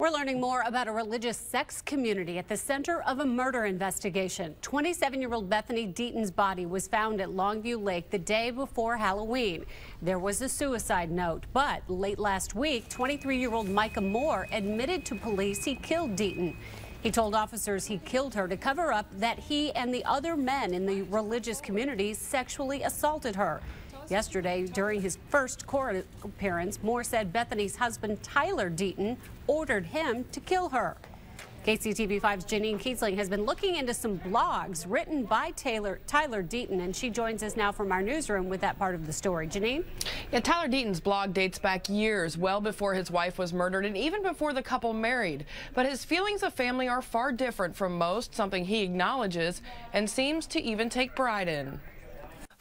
We're learning more about a religious sex community at the center of a murder investigation. 27-year-old Bethany Deaton's body was found at Longview Lake the day before Halloween. There was a suicide note, but late last week, 23-year-old Micah Moore admitted to police he killed Deaton. He told officers he killed her to cover up that he and the other men in the religious community sexually assaulted her. Yesterday, during his first court appearance, Moore said Bethany's husband, Tyler Deaton, ordered him to kill her. KCTV 5's Janine Kiesling has been looking into some blogs written by Tyler Deaton, and she joins us now from our newsroom with that part of the story. Janine? Yeah, Tyler Deaton's blog dates back years, well before his wife was murdered and even before the couple married. But his feelings of family are far different from most, something he acknowledges and seems to even take pride in.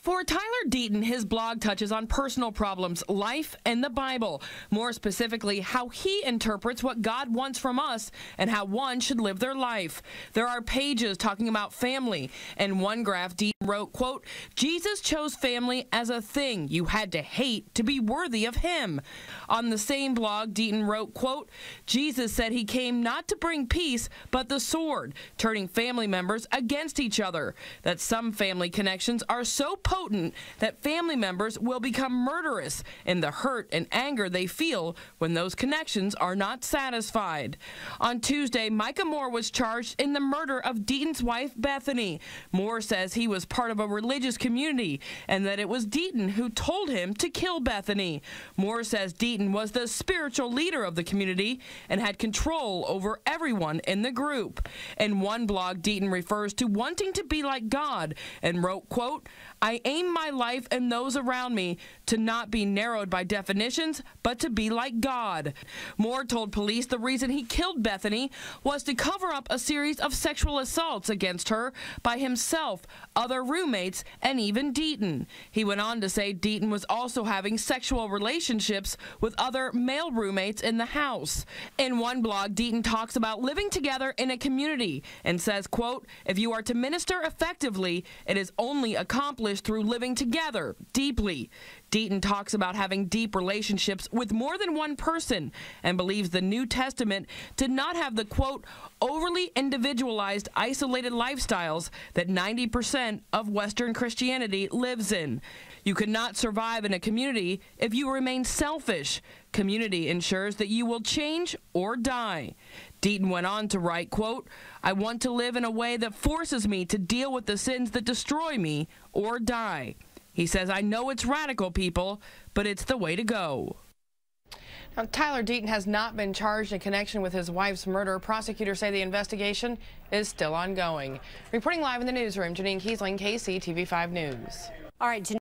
For Tyler Deaton, his blog touches on personal problems, life, and the Bible. More specifically, how he interprets what God wants from us and how one should live their life. There are pages talking about family. In one graph, Deaton wrote, quote, "Jesus chose family as a thing you had to hate to be worthy of him." On the same blog, Deaton wrote, quote, "Jesus said he came not to bring peace, but the sword, turning family members against each other. That some family connections are so potent that family members will become murderous in the hurt and anger they feel when those connections are not satisfied." On Tuesday, Micah Moore was charged in the murder of Deaton's wife, Bethany. Moore says he was part of a religious community and that it was Deaton who told him to kill Bethany. Moore says Deaton was the spiritual leader of the community and had control over everyone in the group. In one blog, Deaton refers to wanting to be like God and wrote, quote, "I aim my life and those around me to not be narrowed by definitions, but to be like God." Moore told police the reason he killed Bethany was to cover up a series of sexual assaults against her by himself, other roommates, and even Deaton. He went on to say Deaton was also having sexual relationships with other male roommates in the house. In one blog, Deaton talks about living together in a community and says, quote, "If you are to minister effectively, it is only accomplished through living together deeply." Deaton talks about having deep relationships with more than one person and believes the New Testament did not have the, quote, "overly individualized, isolated lifestyles that 90% of Western Christianity lives in." You cannot survive in a community if you remain selfish. Community ensures that you will change or die. Deaton went on to write, quote, "I want to live in a way that forces me to deal with the sins that destroy me or die." He says, "I know it's radical, people, but it's the way to go." Now, Tyler Deaton has not been charged in connection with his wife's murder. Prosecutors say the investigation is still ongoing. Reporting live in the newsroom, Janine Kiesling, KCTV 5 News. All right, Janine.